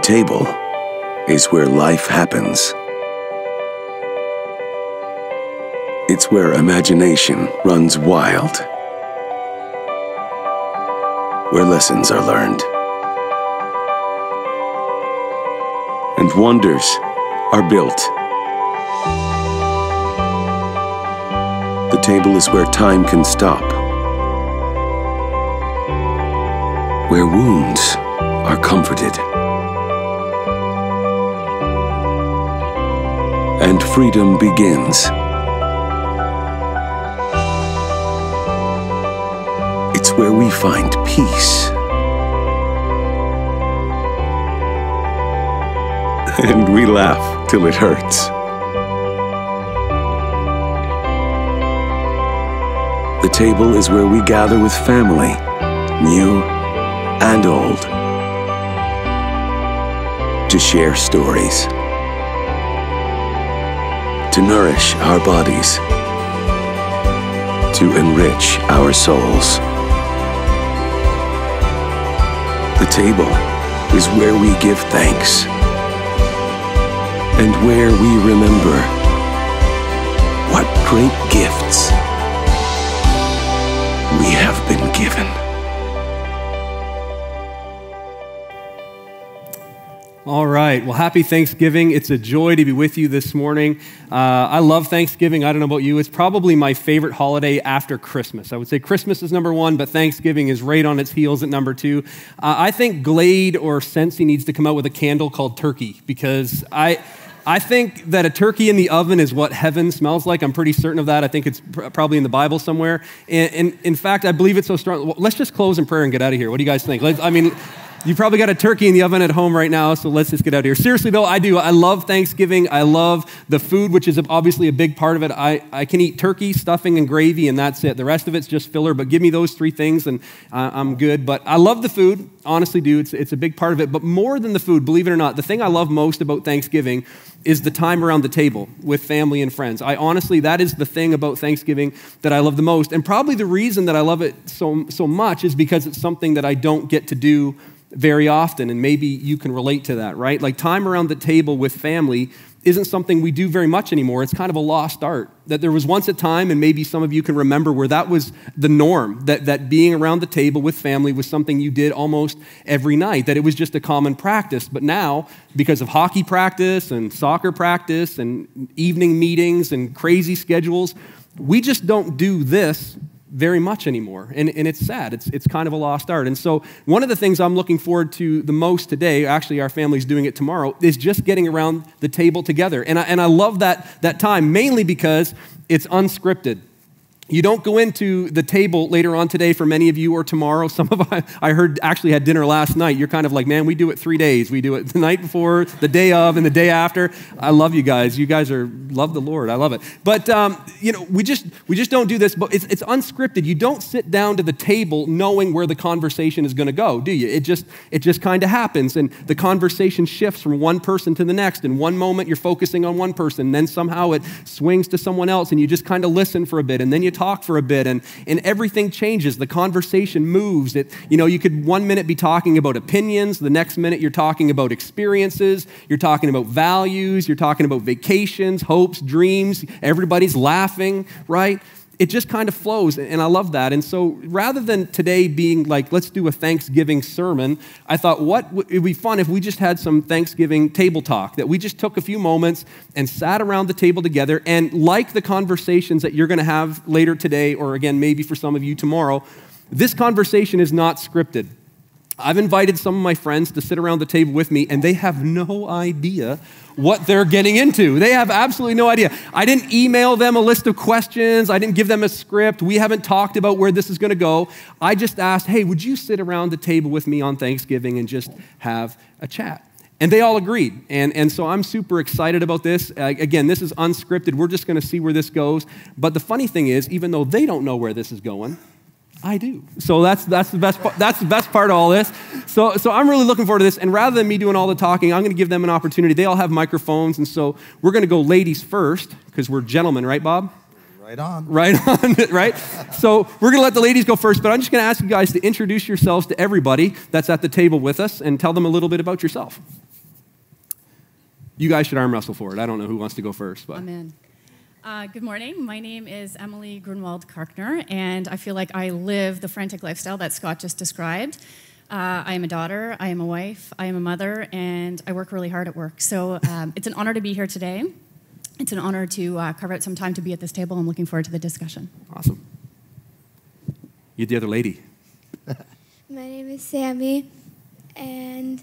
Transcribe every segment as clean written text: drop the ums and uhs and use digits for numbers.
table is where life happens. It's where imagination runs wild, where lessons are learned, and wonders are built. The table is where time can stop, where wounds are comforted, and freedom begins. It's where we find peace. And we laugh till it hurts. The table is where we gather with family, new and old, to share stories, to nourish our bodies, to enrich our souls. The table is where we give thanks and where we remember what great gifts we have been given. All right. Well, happy Thanksgiving. It's a joy to be with you this morning. I love Thanksgiving. I don't know about you. It's probably my favorite holiday after Christmas. I would say Christmas is number one, but Thanksgiving is right on its heels at number two. I think Glade or Scentsy needs to come out with a candle called turkey, because I think that a turkey in the oven is what heaven smells like. I'm pretty certain of that. I think it's probably in the Bible somewhere. And in fact, I believe it's so strong. Well, let's just close in prayer and get out of here. What do you guys think? You probably got a turkey in the oven at home right now, so let's just get out of here. Seriously, though, I do. I love Thanksgiving. I love the food, which is obviously a big part of it. I can eat turkey, stuffing, and gravy, and that's it. The rest of it's just filler, but give me those three things, and I'm good. But I love the food. Honestly, do. It's a big part of it. But more than the food, believe it or not, the thing I love most about Thanksgiving is the time around the table with family and friends. That is the thing about Thanksgiving that I love the most. And probably the reason that I love it so much is because it's something that I don't get to do very often, and maybe you can relate to that, right? Like time around the table with family isn't something we do very much anymore. It's kind of a lost art. That there was once a time, and maybe some of you can remember, where that was the norm, that being around the table with family was something you did almost every night, that it was just a common practice. But now, because of hockey practice and soccer practice and evening meetings and crazy schedules, we just don't do this very much anymore, and it's sad. It's kind of a lost art. And so one of the things I'm looking forward to the most today, actually our family's doing it tomorrow, is just getting around the table together. And I love that time, mainly because it's unscripted. You don't go into the table later on today for many of you, or tomorrow. Some of I heard actually had dinner last night. You're kind of like, man, we do it 3 days. We do it the night before, the day of, and the day after. I love you guys. You guys love the Lord. I love it. But we just don't do this. But it's unscripted. You don't sit down to the table knowing where the conversation is going to go, do you? It just kind of happens, and the conversation shifts from one person to the next. In one moment, you're focusing on one person, and then somehow it swings to someone else, and you just kind of listen for a bit, and then you talk for a bit, and everything changes. The conversation moves. You could 1 minute be talking about opinions, the next minute you're talking about experiences, you're talking about values, you're talking about vacations, hopes, dreams. Everybody's laughing, right? It just kind of flows, and I love that. And so rather than today being like, let's do a Thanksgiving sermon, I thought, it'd be fun if we just had some Thanksgiving table talk, that we just took a few moments and sat around the table together, and like the conversations that you're going to have later today, or again, maybe for some of you tomorrow, this conversation is not scripted. I've invited some of my friends to sit around the table with me, and they have no idea what they're getting into. They have absolutely no idea. I didn't email them a list of questions. I didn't give them a script. We haven't talked about where this is going to go. I just asked, hey, would you sit around the table with me on Thanksgiving and just have a chat? And they all agreed. And so I'm super excited about this. Again, this is unscripted. We're just going to see where this goes. But the funny thing is, even though they don't know where this is going, I do. So that's the best part. That's the best part of all this. So I'm really looking forward to this. And rather than me doing all the talking, I'm going to give them an opportunity. They all have microphones, and so we're going to go ladies first because we're gentlemen, right, Bob? Right on. Right on, right? So we're going to let the ladies go first, but I'm just going to ask you guys to introduce yourselves to everybody that's at the table with us and tell them a little bit about yourself. You guys should arm wrestle for it. I don't know who wants to go first. But. Amen. Good morning. My name is Emily Grunwald-Karkner, and I feel like I live the frantic lifestyle that Scott just described. I am a daughter, I am a wife, I am a mother, and I work really hard at work. So it's an honor to be here today. It's an honor to carve out some time to be at this table. I'm looking forward to the discussion. Awesome. You're the other lady. My name is Sammy, and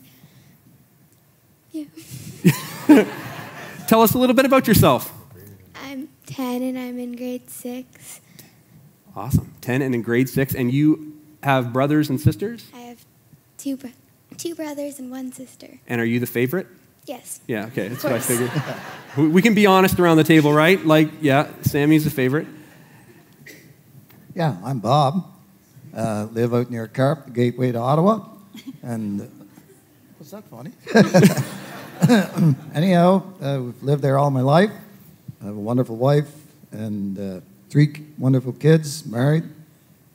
yeah. Tell us a little bit about yourself. I'm 10 and I'm in grade 6. Awesome. 10 and in grade 6. And you have brothers and sisters? I have two brothers and one sister. And are you the favorite? Yes. Yeah, okay. That's what I figured. We can be honest around the table, right? Like, yeah, Sammy's the favorite. Yeah, I'm Bob. Live out near Carp, the gateway to Ottawa. And was that funny? Anyhow, we've lived there all my life. I have a wonderful wife and 3 wonderful kids, married,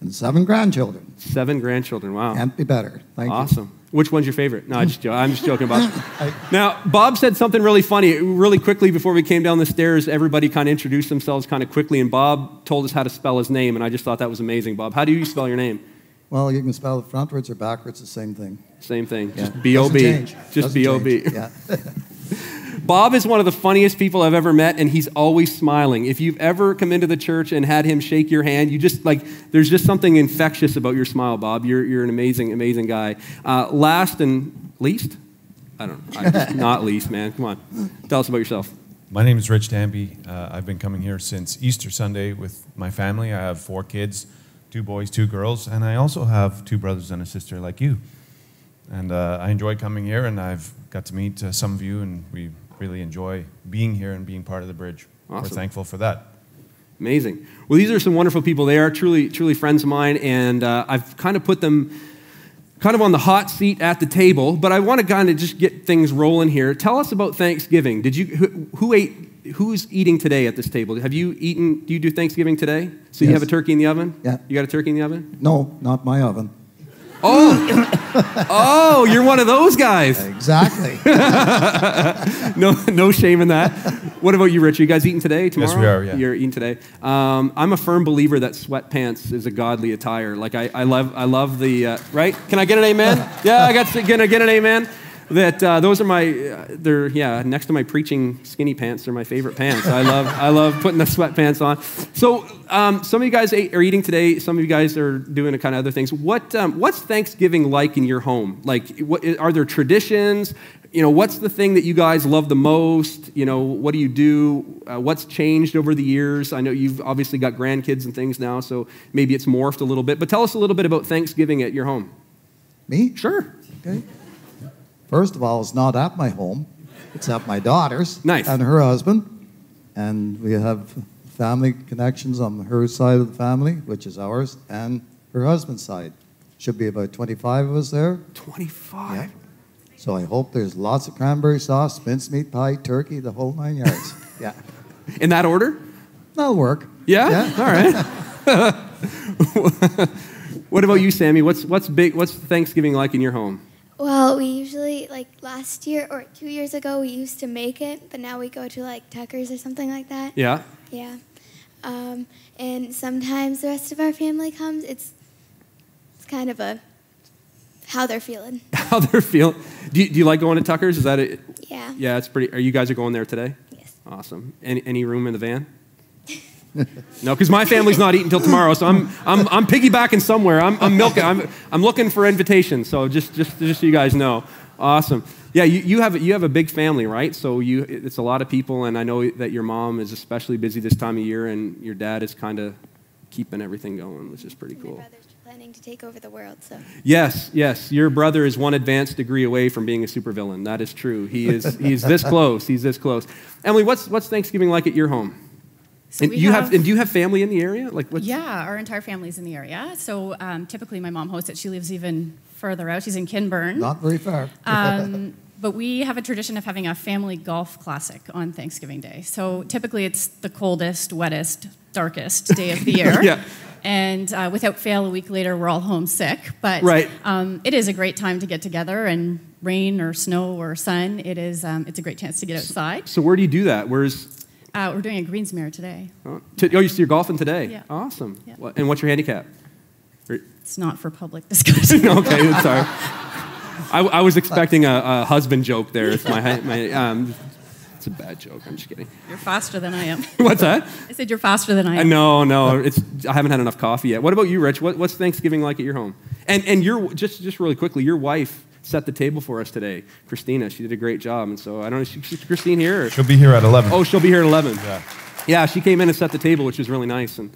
and 7 grandchildren. 7 grandchildren, wow. Can't be better. Thank you. Awesome. Which one's your favorite? No, I'm just joking about it. Now, Bob said something really funny. Really quickly before we came down the stairs, everybody kind of introduced themselves kind of quickly, and Bob told us how to spell his name, and I just thought that was amazing. Bob, how do you spell your name? Well, you can spell it frontwards or backwards, the same thing. Same thing. Yeah. Just B-O-B. Just B-O-B. Yeah. Bob is one of the funniest people I've ever met, and he's always smiling. If you've ever come into the church and had him shake your hand, you just there's just something infectious about your smile, Bob. You're an amazing, amazing guy. Last and least? I don't know. Not least, man. Come on. Tell us about yourself. My name is Rich Danby. I've been coming here since Easter Sunday with my family. I have 4 kids, 2 boys, 2 girls, and I also have 2 brothers and a sister like you. And I enjoy coming here, and I've got to meet some of you, and we really enjoy being here and being part of the bridge. Awesome. We're thankful for that. Amazing. Well, these are some wonderful people. They are truly, truly friends of mine, and I've kind of put them kind of on the hot seat at the table, but I want to kind of just get things rolling here. Tell us about Thanksgiving. Did you who's eating today at this table? Have you eaten, do you do Thanksgiving today? So Yes. you have a turkey in the oven? Yeah. You got a turkey in the oven? No, not my oven. Oh, you're one of those guys. Exactly. No shame in that. What about you, Rich? Are you guys eating today, tomorrow? Yes, we are, yeah. You're eating today. I'm a firm believer that sweatpants is a godly attire. Like, I love the, right? Can I get an amen? Yeah, can I get an amen? That those are next to my preaching skinny pants, they're my favorite pants. I love putting the sweatpants on. So some of you guys are eating today. Some of you guys are doing a kind of other things. What's Thanksgiving like in your home? Like, are there traditions? What's the thing that you guys love the most? What do you do? What's changed over the years? I know you've obviously got grandkids and things now, so maybe it's morphed a little bit. But tell us a little bit about Thanksgiving at your home. Me? Sure. Okay. First of all, it's not at my home. It's at my daughter's. Nice. And her husband. And we have family connections on her side of the family, which is ours, and her husband's side. Should be about 25 of us there. 25? Yeah. So I hope there's lots of cranberry sauce, mincemeat pie, turkey, the whole 9 yards. Yeah. In that order? That'll work. Yeah? All right. What about you, Sammy? What's Thanksgiving like in your home? Well, we usually, last year or 2 years ago, we used to make it, but now we go to, Tucker's or something like that. Yeah? Yeah. And sometimes the rest of our family comes. It's kind of how they're feeling. How they're feeling. Do you like going to Tucker's? Is that it? Yeah. Yeah, it's pretty. Are you guys going there today? Yes. Awesome. Any room in the van? No, because my family's not eating till tomorrow, so I'm piggybacking somewhere. I'm milking. I'm looking for invitations. So just so you guys know. Awesome. Yeah, you have a big family, right? So it's a lot of people, and I know that your mom is especially busy this time of year, and your dad is kind of keeping everything going, which is pretty cool. My brother's planning to take over the world, so. Yes. Your brother is one advanced degree away from being a supervillain. That is true. He's this close. He's this close. Emily, what's Thanksgiving like at your home? So do you have family in the area? Yeah, our entire family's in the area. So typically my mom hosts it. She lives even further out. She's in Kinburn. Not very far. But we have a tradition of having a family golf classic on Thanksgiving Day. So typically it's the coldest, wettest, darkest day of the year. Yeah. And without fail, a week later, we're all homesick. But right. It is a great time to get together and rain or snow or sun, it's a great chance to get outside. So where do you do that? Where's... We're doing a Greensmere today. You're golfing today? Yeah. Awesome. Yeah. And what's your handicap? It's not for public discussion. Okay, sorry. I was expecting a husband joke there. It's it's a bad joke. I'm just kidding. You're faster than I am. What's that? I said you're faster than I am. No. I haven't had enough coffee yet. What about you, Rich? What's Thanksgiving like at your home? And you're just really quickly, your wife set the table for us today, Christina. She did a great job, and so I don't know, is Christine here? Or? She'll be here at 11. Oh, she'll be here at 11. Yeah. Yeah, she came in and set the table, which was really nice, and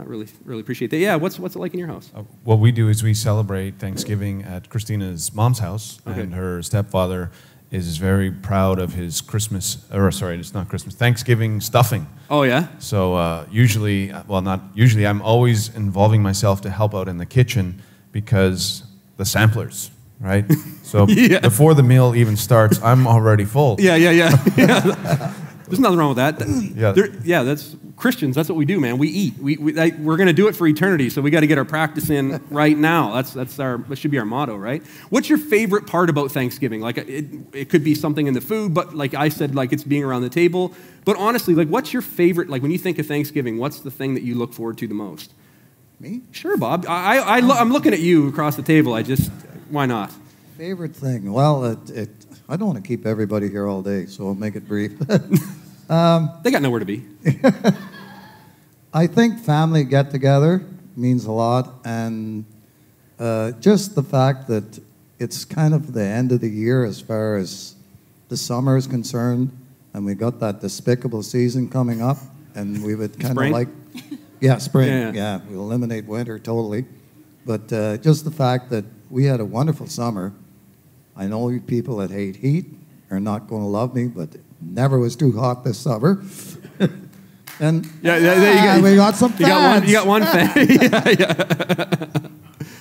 really appreciate that. Yeah, what's it like in your house? What we do is we celebrate Thanksgiving at Christina's mom's house, and her stepfather is very proud of his Thanksgiving stuffing. Oh, yeah? So not usually, I'm always involving myself to help out in the kitchen because the samplers, right? So before the meal even starts, I'm already full. Yeah. There's nothing wrong with that. Yeah. That's Christians. That's what we do, man. We eat. We're going to do it for eternity, so we got to get our practice in right now. That should be our motto, right? What's your favorite part about Thanksgiving? Like it could be something in the food, but like I said, like it's being around the table. But honestly, like what's your favorite? Like when you think of Thanksgiving, what's the thing that you look forward to the most? Me? Sure, Bob. I'm looking at you across the table. Why not? Favorite thing? Well, I don't want to keep everybody here all day, so I'll make it brief. They got nowhere to be. I think family get-together means a lot, and just the fact that it's kind of the end of the year as far as the summer is concerned, and we got that despicable season coming up, and we would kind of like... Yeah, spring. Yeah, we'll eliminate winter totally. But just the fact that we had a wonderful summer. I know you people that hate heat are not going to love me, but it never was too hot this summer. And we got some fans. You got one fan.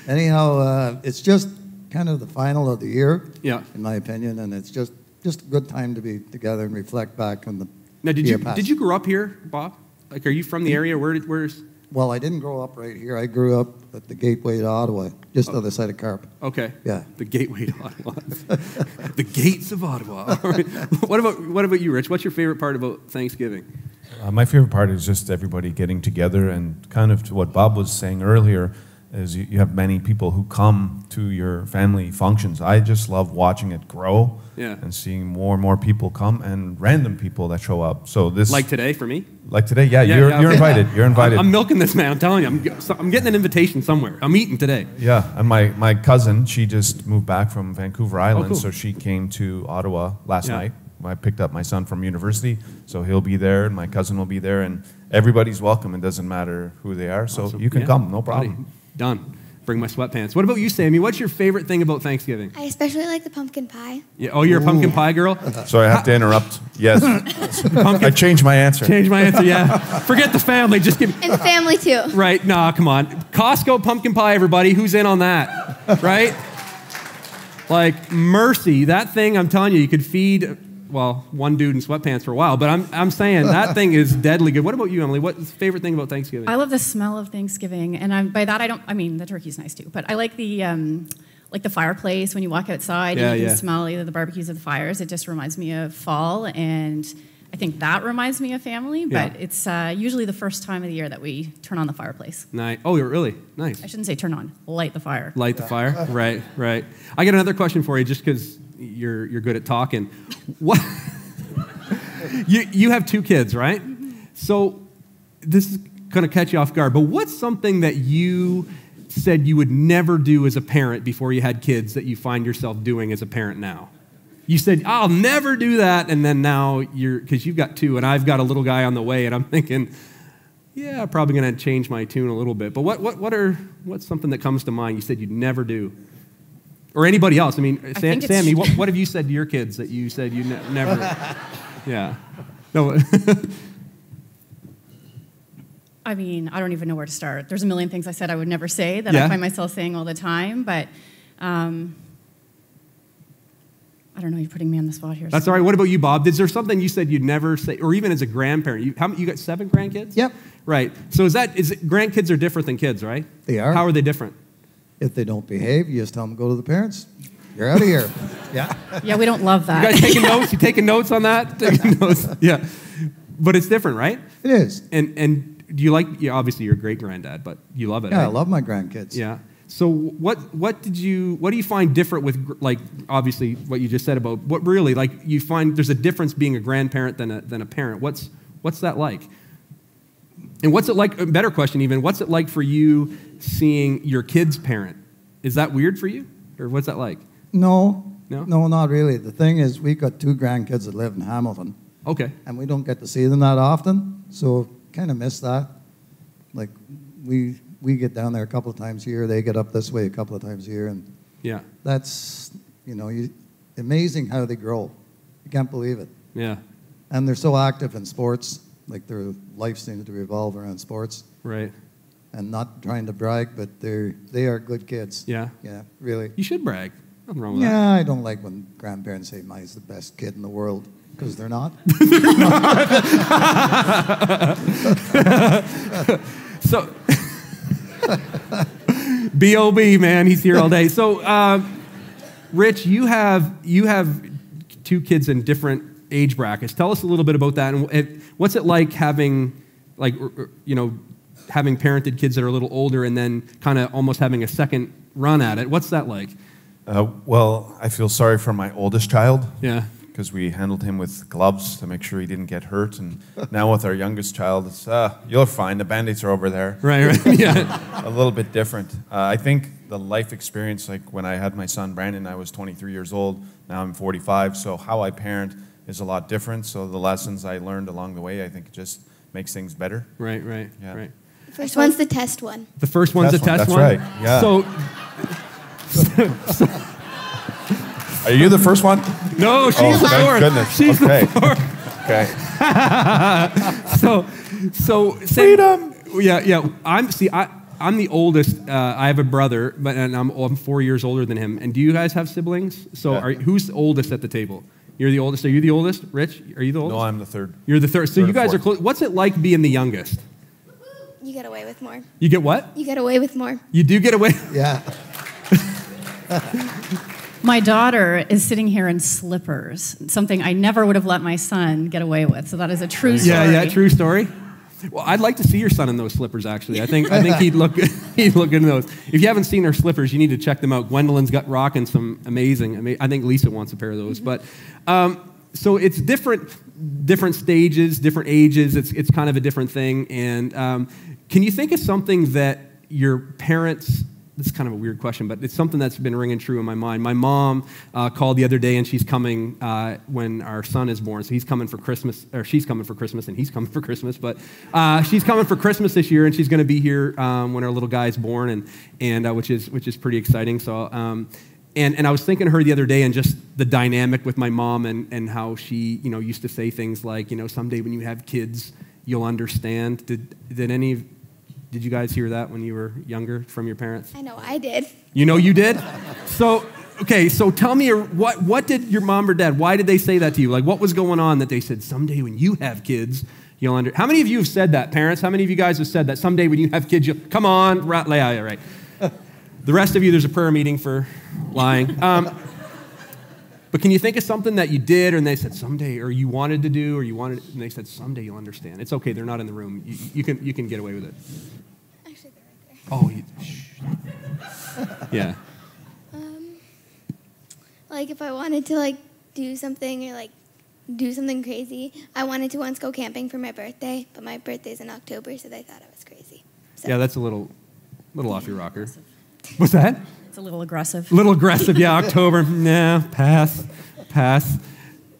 Anyhow, it's just kind of the final of the year, in my opinion, and it's just a good time to be together and reflect back on the year past. Did you grow up here, Bob? Like, are you from the area? Where's? Well, I didn't grow up right here. I grew up at the gateway to Ottawa, just on the other side of Carp. Okay. Yeah. The gateway to Ottawa. The gates of Ottawa. What about you, Rich? What's your favorite part about Thanksgiving? My favorite part is just everybody getting together, and kind of to what Bob was saying earlier, is you have many people who come to your family functions. I just love watching it grow and seeing more and more people come and random people that show up. So this, like today for me? Like today, you're invited. You're invited. I'm milking this, man. I'm telling you, I'm getting an invitation somewhere. I'm eating today. Yeah, and my cousin, she just moved back from Vancouver Island, cool. So she came to Ottawa last night. I picked up my son from university, so he'll be there, and my cousin will be there, and everybody's welcome. It doesn't matter who they are, so you can come, no problem. Buddy. Done. Bring my sweatpants. What about you, Sammy? What's your favorite thing about Thanksgiving? I especially like the pumpkin pie. Yeah. Oh, you're a pumpkin pie girl? So I have to interrupt. Yes. I changed my answer. Yeah. Forget the family. Just give me... And the family, too. Right. Nah, come on. Costco pumpkin pie, everybody. Who's in on that? Right? Like, mercy. That thing, I'm telling you could feed... Well, one dude in sweatpants for a while, but I'm saying that thing is deadly good. What about you, Emily? What's the favorite thing about Thanksgiving? I love the smell of Thanksgiving, and by that I mean the turkey's nice too, but I like the fireplace when you walk outside and you can smell either the barbecues or the fires. It just reminds me of fall, and I think that reminds me of family. But it's usually the first time of the year that we turn on the fireplace. Nice. Oh, really? Nice. I shouldn't say turn on. Light the fire. Light the fire. Right. I got another question for you, just because you're good at talking. What? You have 2 kids, right? Mm-hmm. So this is going to catch you off guard, but what's something that you said you would never do as a parent before you had kids that you find yourself doing as a parent now? You said, I'll never do that, and then now because you've got 2, and I've got a little guy on the way, and I'm thinking, yeah, I'm probably going to change my tune a little bit. But what's something that comes to mind you said you'd never do? Or anybody else. I mean, Sammy, what have you said to your kids that you said you never... Yeah. No. I mean, I don't even know where to start. There's a million things I said I would never say that I find myself saying all the time, but I don't know, you're putting me on the spot here. That's all right. What about you, Bob? Is there something you said you'd never say, or even as a grandparent? You got 7 grandkids? Yep. Right. So grandkids are different than kids, right? They are. How are they different? If they don't behave, you just tell them to go to the parents. You're out of here. Yeah. Yeah, we don't love You that. guys taking notes? You taking notes on that? Taking notes? Yeah. But it's different, right? It is. And do you like, obviously you're a great granddad, but you love it, Yeah, I right? love my grandkids. Yeah. So what do you find different with, like, obviously what you just said about what really, like, you find there's a difference being a grandparent than a parent. What's that like? And what's it like, a better question even, what's it like for you seeing your kids parent? Is that weird for you? Or what's that like? No, No? no, not really. The thing is, we got 2 grandkids that live in Hamilton, Okay. and we don't get to see them that often, so kind of miss that. Like, we get down there a couple of times a year. They get up this way a couple of times a year, and Yeah. that's, amazing how they grow. You can't believe it. Yeah. And they're so active in sports, like their life seems to revolve around sports. Right. And not trying to brag, but they are good kids. Yeah. Yeah, really. You should brag. Nothing wrong with that. Yeah, I don't like when grandparents say mine's the best kid in the world, because they're not. So, B.O.B., man, he's here all day. So, Rich, you have 2 kids in different age brackets. Tell us a little bit about that, and what's it like having, having parented kids that are a little older and then kind of almost having a second run at it? What's that like? Well, I feel sorry for my oldest child. Yeah. Because we handled him with gloves to make sure he didn't get hurt. And now with our youngest child, it's, you're fine. The Band-Aids are over there. Right, yeah. A little bit different. I think the life experience, like when I had my son Brandon, I was 23 years old. Now I'm 45. So how I parent is a lot different. So the lessons I learned along the way, I think it just makes things better. Right. Yeah. Right. The first one's the test one. The first one's a test That's one? right, yeah. Are you the first one? No, she's Oh, the thank fourth. goodness. She's Okay. the Okay. So Freedom. Yeah. I'm the oldest. I have a brother, and I'm 4 years older than him. And do you guys have siblings? So who's the oldest at the table? You're the oldest. Are you the oldest? Rich, are you the oldest? No, I'm the third. You're the third. So Third you or guys are fourth. close. What's it like being the youngest? You get away with more. You get what? You get away with more. You do get away. Yeah. My daughter is sitting here in slippers, something I never would have let my son get away with. So that is a true story. Yeah, true story. Well, I'd like to see your son in those slippers. Actually, I think he'd look good in those. If you haven't seen her slippers, you need to check them out. Gwendolyn's got rocking some amazing. I think Lisa wants a pair of those. But so it's different stages, different ages. It's kind of a different thing. And can you think of something that your parents? This is kind of a weird question, but it's something that's been ringing true in my mind. My mom called the other day, and she's coming when our son is born. So he's coming for Christmas, or she's coming for Christmas, and he's coming for Christmas. But she's coming for Christmas this year, and she's going to be here when our little guy's born, and which is pretty exciting. So, and I was thinking of her the other day, and just the dynamic with my mom, and how she used to say things like, someday when you have kids, you'll understand. Did you guys hear that when you were younger from your parents? I know I did. You know you did? So tell me, what did your mom or dad, why did they say that to you? Like, what was going on that they said, someday when you have kids, you'll understand? How many of you have said that, parents? How many of you guys have said that, someday when you have kids, come on, right. The rest of you, there's a prayer meeting for lying. But can you think of something that you did, and they said someday, or you wanted to do, and they said someday you'll understand? It's okay, they're not in the room. You can get away with it. Actually, they're right there. Oh, yeah. Like if I wanted to do something or do something crazy, I wanted to once go camping for my birthday, but my birthday's in October, so they thought I was crazy. So. Yeah, that's a little off your rocker. What's that? It's a little aggressive. A little aggressive, yeah. October, nah, pass.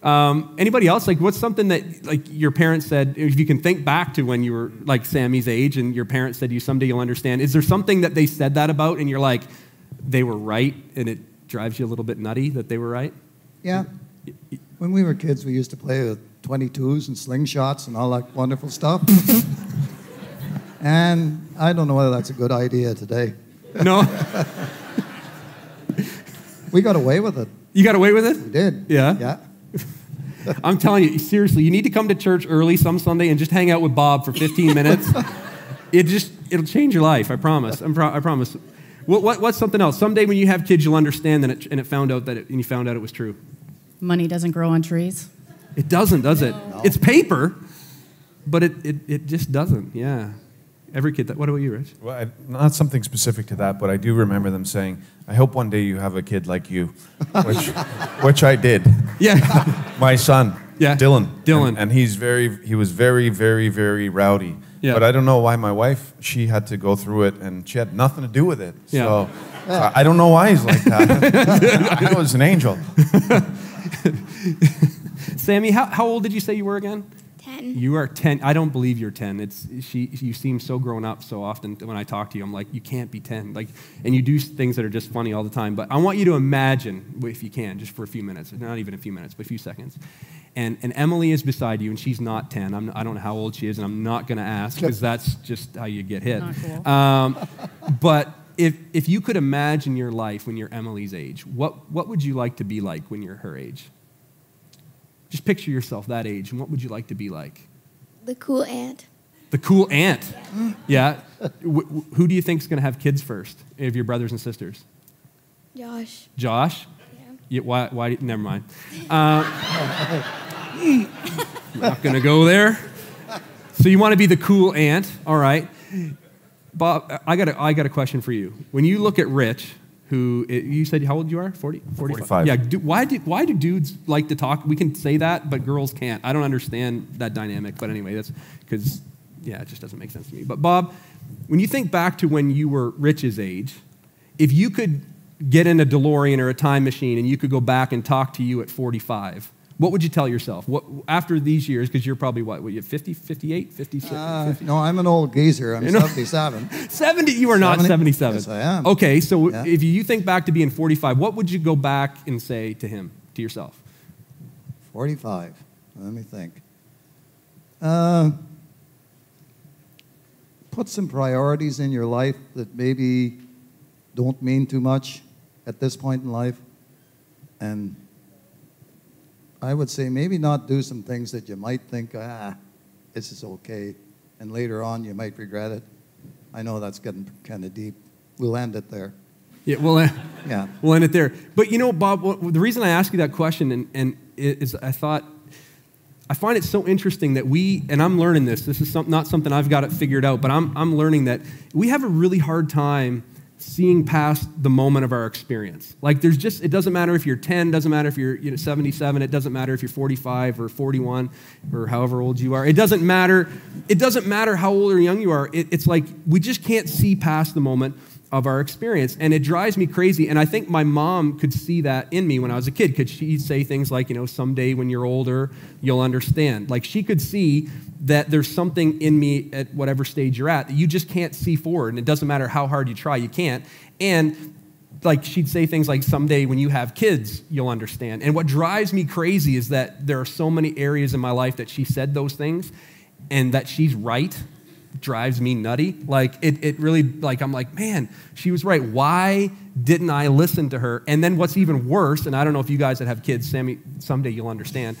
Anybody else? What's something that your parents said? If you can think back to when you were Sammy's age, and your parents said to you, "Someday you'll understand." Is there something that they said that about, and you're like, they were right, and it drives you a little bit nutty that they were right? Yeah. When we were kids, we used to play with 22s and slingshots and all that wonderful stuff. And I don't know whether that's a good idea today. No. We got away with it. You got away with it? We did. Yeah? Yeah. I'm telling you, seriously, you need to come to church early some Sunday and just hang out with Bob for 15 minutes. It'll change your life, I promise. I promise. What's something else? Someday when you have kids, you'll understand that and you found out it was true. Money doesn't grow on trees. It doesn't, does it? No. It's paper, but it just doesn't. Yeah. Every kid. What about you, Rich? Well, not something specific to that, but I do remember them saying, "I hope one day you have a kid like you," which I did. Yeah. My son, yeah. Dylan, and he was very, very, very rowdy. Yeah. But I don't know why my wife, she had to go through it, and she had nothing to do with it. Yeah. So I don't know why he's like that. I know he's an angel. Sammy, how old did you say you were again? 10. You are 10. I don't believe you're 10. You seem so grown up so often. When I talk to you, I'm like, you can't be 10. And you do things that are just funny all the time. But I want you to imagine, if you can, just for a few minutes, not even a few minutes, but a few seconds. And Emily is beside you, and she's not 10. I don't know how old she is, and I'm not going to ask because that's just how you get hit. Not cool. But if you could imagine your life when you're Emily's age, what would you like to be like when you're her age? Just picture yourself that age, and what would you like to be like? The cool aunt. The cool aunt. Yeah. Who do you think is going to have kids first of your brothers and sisters? Josh. Josh? Yeah. Why? Never mind. Not going to go there. So you want to be the cool aunt. All right. Bob, I got a question for you. When you look at Rich, who you said how old you are? 40? 45. Yeah. Why do dudes like to talk? We can say that, but girls can't. I don't understand that dynamic. But anyway, that's because, it just doesn't make sense to me. But Bob, when you think back to when you were Rich's age, if you could get in a DeLorean or a time machine and you could go back and talk to you at 45, what would you tell yourself? After these years, because you're probably, what, you 50, 58, 56? 50? No, I'm an old geezer. I'm 77. 70? You are not 77. Yes, I am. Okay, so if you think back to being 45, what would you go back and say to him, to yourself? 45. Let me think. Put some priorities in your life that maybe don't mean too much at this point in life. And I would say maybe not do some things that you might think, this is okay, and later on you might regret it. I know that's getting kind of deep. We'll end it there. Yeah, we'll end it there. But Bob, the reason I ask you that question is I find it so interesting that and I'm learning this is not something I've got it figured out, but I'm learning that we have a really hard time seeing past the moment of our experience. Like it doesn't matter if you're 10, doesn't matter if you're 77, it doesn't matter if you're 45 or 41 or however old you are. It doesn't matter how old or young you are. It's like we just can't see past the moment of our experience. And it drives me crazy. And I think my mom could see that in me when I was a kid, because she'd say things like, someday when you're older, you'll understand. Like she could see that there's something in me at whatever stage you're at that you just can't see forward. And it doesn't matter how hard you try, you can't. And like she'd say things like, someday when you have kids, you'll understand. And what drives me crazy is that there are so many areas in my life that she said those things and that she's right. Drives me nutty. Like it really, like I'm like, man, she was right. Why didn't I listen to her? And then what's even worse, and I don't know if you guys that have kids, Sammy, someday you'll understand.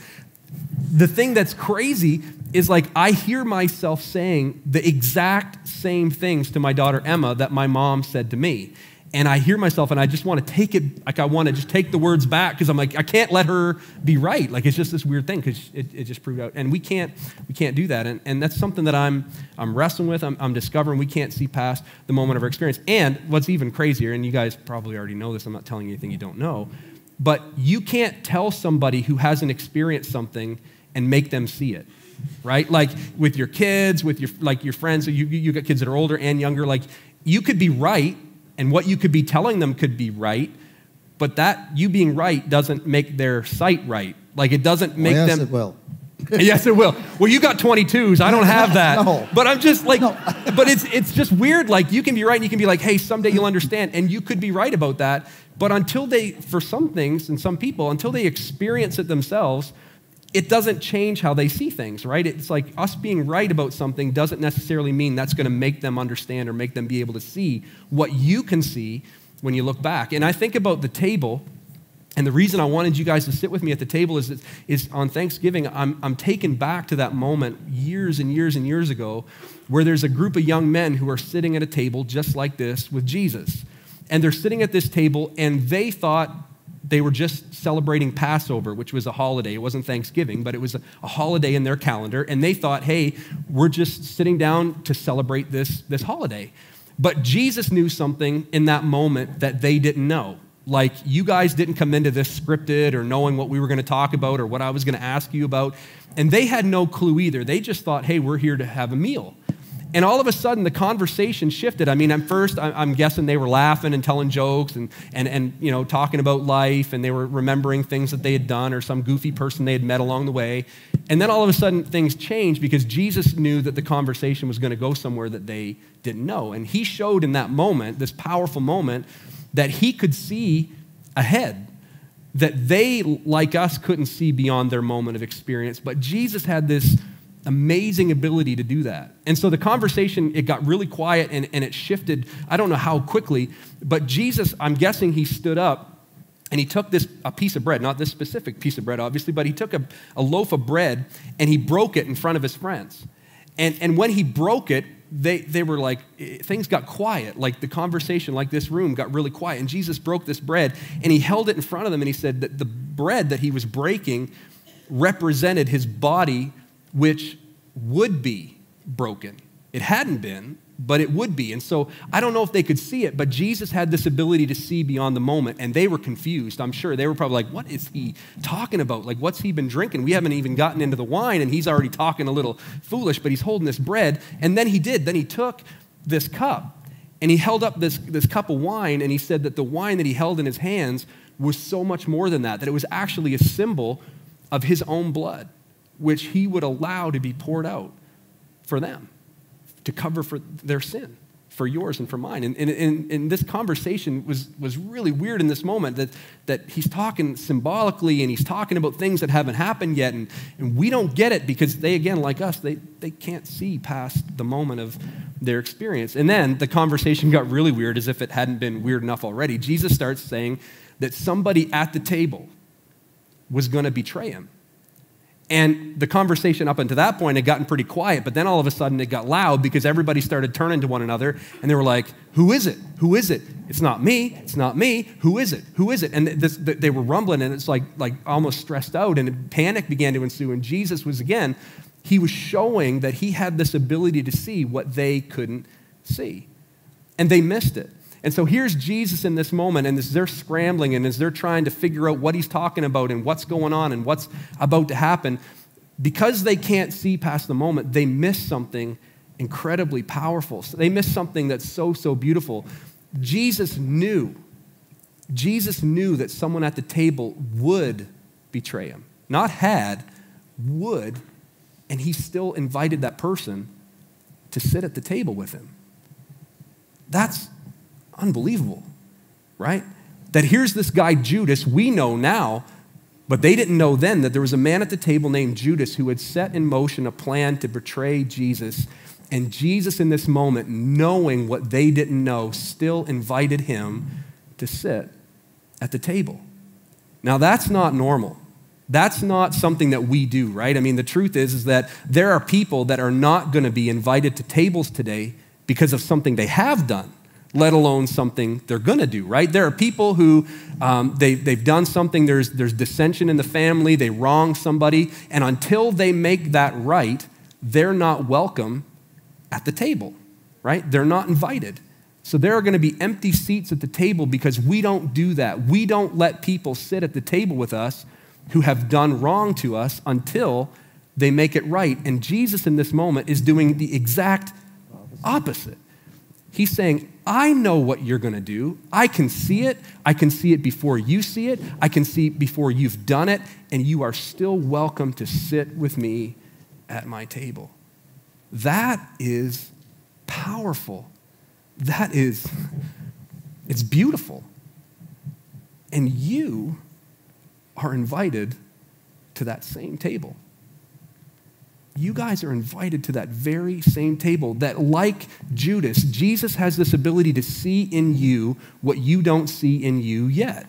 The thing that's crazy is like I hear myself saying the exact same things to my daughter Emma that my mom said to me. And I hear myself and I just want to take it, like I want to just take the words back because I'm like, I can't let her be right. Like it's just this weird thing because it just proved out. And we can't do that. And that's something that I'm wrestling with. I'm discovering we can't see past the moment of our experience. And what's even crazier, and you guys probably already know this, I'm not telling you anything you don't know, but you can't tell somebody who hasn't experienced something and make them see it. Right? Like with your kids, with your friends, so you got kids that are older and younger, like you could be right. And what you could be telling them could be right, but that you being right doesn't make their sight right. Like it doesn't make them. Yes, it will. Yes, it will. Well, you got 22s. I don't have that. No. But I'm just like, but it's just weird. Like you can be right and you can be like, hey, someday you'll understand. And you could be right about that. But until for some things and some people, until they experience it themselves, it doesn't change how they see things, right? It's like us being right about something doesn't necessarily mean that's going to make them understand or make them be able to see what you can see when you look back. And I think about the table, and the reason I wanted you guys to sit with me at the table is on Thanksgiving, I'm taken back to that moment years and years and years ago where there's a group of young men who are sitting at a table just like this with Jesus. and they're sitting at this table, and they thought they were just celebrating Passover, which was a holiday. It wasn't Thanksgiving, but it was a holiday in their calendar, and they thought, hey, we're just sitting down to celebrate this holiday. But Jesus knew something in that moment that they didn't know. Like, you guys didn't come into this scripted or knowing what we were going to talk about or what I was going to ask you about. And they had no clue either. They just thought, hey, we're here to have a meal. And all of a sudden, the conversation shifted. I mean, at first, I'm guessing they were laughing and telling jokes and you know, talking about life, and they were remembering things that they had done or some goofy person they had met along the way. And then all of a sudden, things changed because Jesus knew that the conversation was going to go somewhere that they didn't know. And he showed in that moment, this powerful moment, that he could see ahead, that they, like us, couldn't see beyond their moment of experience. But Jesus had this amazing ability to do that. And so the conversation, it got really quiet and it shifted, I don't know how quickly, but Jesus, I'm guessing he stood up and he took a piece of bread, not this specific piece of bread, obviously, but he took a loaf of bread and he broke it in front of his friends. And when he broke it, they were like, things got quiet, like the conversation, like this room got really quiet. And Jesus broke this bread and he held it in front of them and he said that the bread that he was breaking represented his body, which would be broken. It hadn't been, but it would be. And so I don't know if they could see it, but Jesus had this ability to see beyond the moment, and they were confused. I'm sure they were probably like, what is he talking about? Like, what's he been drinking? We haven't even gotten into the wine, and he's already talking a little foolish, but he's holding this bread. And then he did. Then he took this cup, and he held up this cup of wine, and he said that the wine that he held in his hands was so much more than that it was actually a symbol of his own blood, which he would allow to be poured out for them, to cover for their sin, for yours and for mine. And this conversation was really weird in this moment, that he's talking symbolically and he's talking about things that haven't happened yet, and we don't get it because they, again, like us, they can't see past the moment of their experience. And then the conversation got really weird, as if it hadn't been weird enough already. Jesus starts saying that somebody at the table was going to betray him. And the conversation up until that point had gotten pretty quiet, but then all of a sudden it got loud because everybody started turning to one another, and they were like, who is it? Who is it? It's not me. It's not me. Who is it? Who is it? And they were rumbling, and it's like almost stressed out, and panic began to ensue. And Jesus was, again, he was showing that he had this ability to see what they couldn't see. And they missed it. And so here's Jesus in this moment, and as they're scrambling and as they're trying to figure out what he's talking about and what's going on and what's about to happen, because they can't see past the moment, they miss something incredibly powerful. So they miss something that's so, so beautiful. Jesus knew that someone at the table would betray him. Not had, would, and he still invited that person to sit at the table with him. That's unbelievable, right? That here's this guy Judas, we know now, but they didn't know then that there was a man at the table named Judas who had set in motion a plan to betray Jesus. And Jesus in this moment, knowing what they didn't know, still invited him to sit at the table. Now that's not normal. That's not something that we do, right? I mean, the truth is that there are people that are not going to be invited to tables today because of something they have done, let alone something they're going to do, right? There are people who, they've done something, there's dissension in the family, they wrong somebody, and until they make that right, they're not welcome at the table, right? They're not invited. So there are going to be empty seats at the table because we don't do that. We don't let people sit at the table with us who have done wrong to us until they make it right. And Jesus in this moment is doing the exact opposite. He's saying, I know what you're going to do. I can see it. I can see it before you see it. I can see it before you've done it. And you are still welcome to sit with me at my table. That is powerful. It's beautiful. And you are invited to that same table. You guys are invited to that very same table that, like Judas, Jesus has this ability to see in you what you don't see in you yet.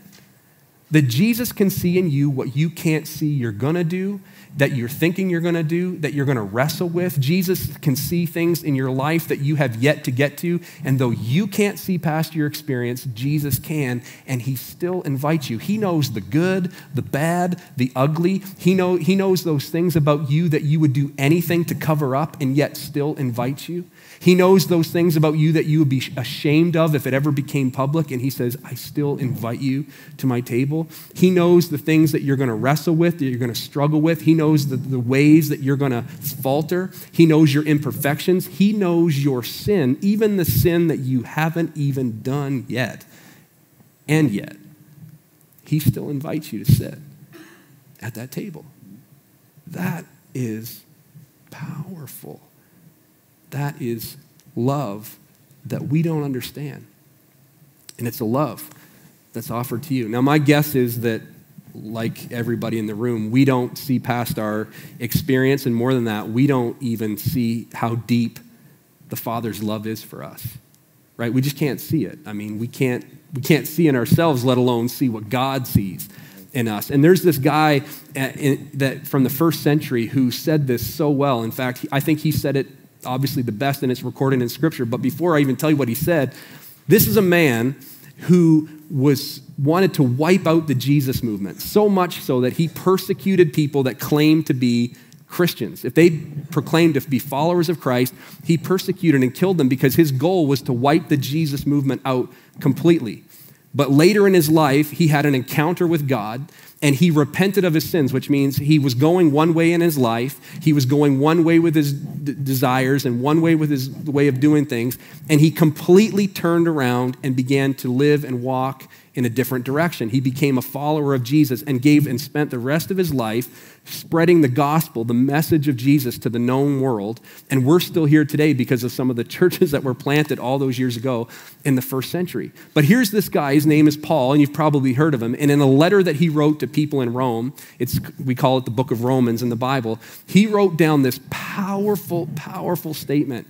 That Jesus can see in you what you can't see you're gonna do, that you're thinking you're gonna do, that you're gonna wrestle with. Jesus can see things in your life that you have yet to get to, and though you can't see past your experience, Jesus can, and he still invites you. He knows the good, the bad, the ugly. He knows those things about you that you would do anything to cover up and yet still invites you. He knows those things about you that you would be ashamed of if it ever became public, and he says, I still invite you to my table. He knows the things that you're going to wrestle with, that you're going to struggle with. He knows the ways that you're going to falter. He knows your imperfections. He knows your sin, even the sin that you haven't even done yet. And yet, he still invites you to sit at that table. That is powerful. That is love that we don't understand. And it's a love that's offered to you. Now, my guess is that, like everybody in the room, we don't see past our experience, and more than that, we don't even see how deep the Father's love is for us, right? We just can't see it. I mean, we can't see in ourselves, let alone see what God sees in us. And there's this guy that from the first century who said this so well. In fact, I think he said it obviously the best, and it's recorded in Scripture. But before I even tell you what he said, this is a man who wanted to wipe out the Jesus movement, so much so that he persecuted people that claimed to be Christians. If they proclaimed to be followers of Christ, he persecuted and killed them because his goal was to wipe the Jesus movement out completely. But later in his life, he had an encounter with God, and he repented of his sins, which means he was going one way in his life. He was going one way with his desires and one way with his way of doing things. And he completely turned around and began to live and walk in a different direction. He became a follower of Jesus and spent the rest of his life spreading the gospel, the message of Jesus to the known world. And we're still here today because of some of the churches that were planted all those years ago in the first century. But here's this guy, his name is Paul, and you've probably heard of him. And in a letter that he wrote to people in Rome, we call it the book of Romans in the Bible, he wrote down this powerful, powerful statement.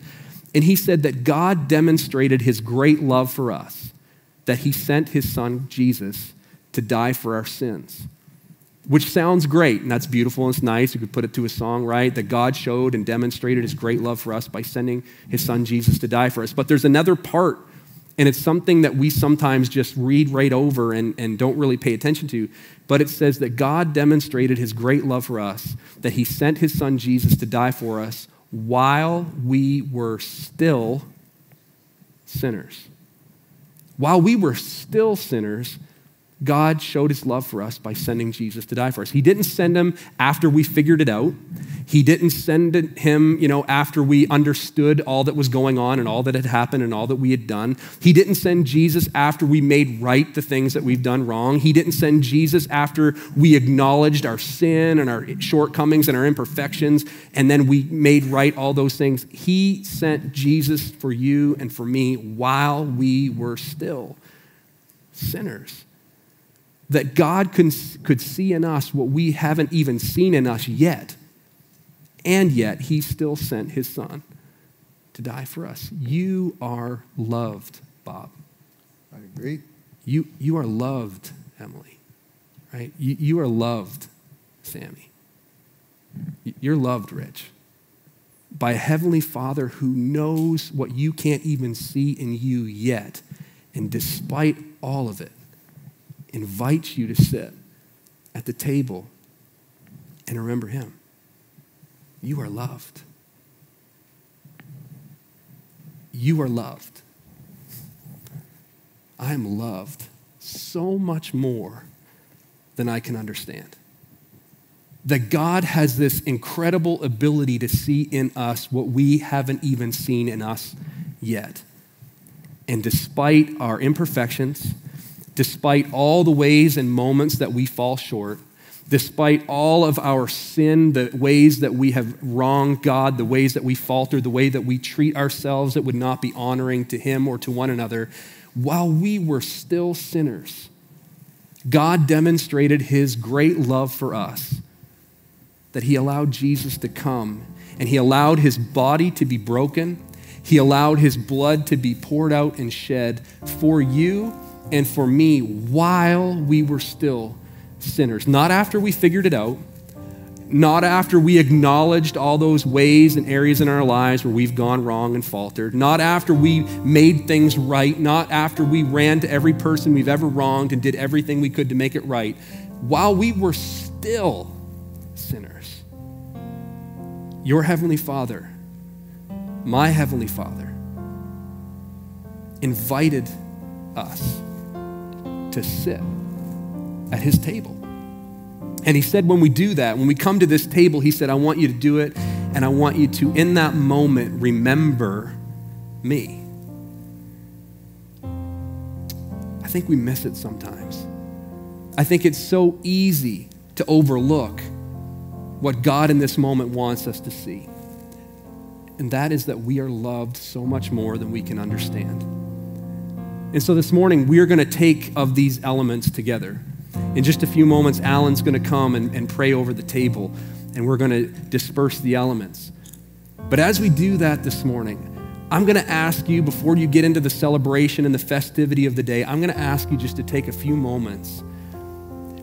And he said that God demonstrated his great love for us, that he sent his son, Jesus, to die for our sins. Which sounds great, and that's beautiful and it's nice. You could put it to a song, right? That God showed and demonstrated his great love for us by sending his son, Jesus, to die for us. But there's another part, and it's something that we sometimes just read right over and don't really pay attention to. But it says that God demonstrated his great love for us, that he sent his son, Jesus, to die for us while we were still sinners. While we were still sinners, God showed his love for us by sending Jesus to die for us. He didn't send him after we figured it out. He didn't send him, after we understood all that was going on and all that had happened and all that we had done. He didn't send Jesus after we made right the things that we've done wrong. He didn't send Jesus after we acknowledged our sin and our shortcomings and our imperfections, and then we made right all those things. He sent Jesus for you and for me while we were still sinners. That God could see in us what we haven't even seen in us yet. And yet, he still sent his son to die for us. You are loved, Bob. I agree. You are loved, Emily. Right? You are loved, Sammy. You're loved, Rich. By a heavenly Father who knows what you can't even see in you yet. And despite all of it, invites you to sit at the table and remember him. You are loved. You are loved. I am loved so much more than I can understand. That God has this incredible ability to see in us what we haven't even seen in us yet. And despite our imperfections, despite all the ways and moments that we fall short, despite all of our sin, the ways that we have wronged God, the ways that we falter, the way that we treat ourselves that would not be honoring to him or to one another, while we were still sinners, God demonstrated his great love for us, that he allowed Jesus to come, and he allowed his body to be broken. He allowed his blood to be poured out and shed for you and for me while we were still sinners. Not after we figured it out, not after we acknowledged all those ways and areas in our lives where we've gone wrong and faltered, not after we made things right, not after we ran to every person we've ever wronged and did everything we could to make it right. While we were still sinners, your Heavenly Father, my Heavenly Father, invited us to sit at his table. And he said, when we do that, when we come to this table, he said, I want you to do it, and I want you to, in that moment, remember me. I think we miss it sometimes. I think it's so easy to overlook what God in this moment wants us to see. And that is that we are loved so much more than we can understand. And so this morning, we are going to take of these elements together. In just a few moments, Alan's going to come and pray over the table, and we're going to disperse the elements. But as we do that this morning, I'm going to ask you, before you get into the celebration and the festivity of the day, I'm going to ask you just to take a few moments.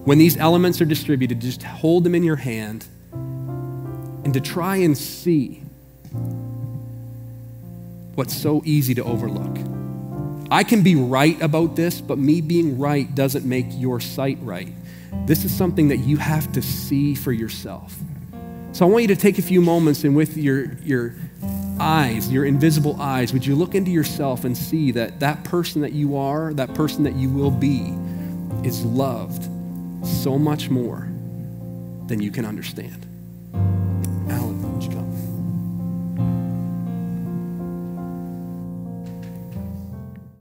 When these elements are distributed, just hold them in your hand and to try and see what's so easy to overlook. I can be right about this, but me being right doesn't make your sight right. This is something that you have to see for yourself. So I want you to take a few moments, and with your eyes, your invisible eyes, would you look into yourself and see that that person that you are, that person that you will be, is loved so much more than you can understand.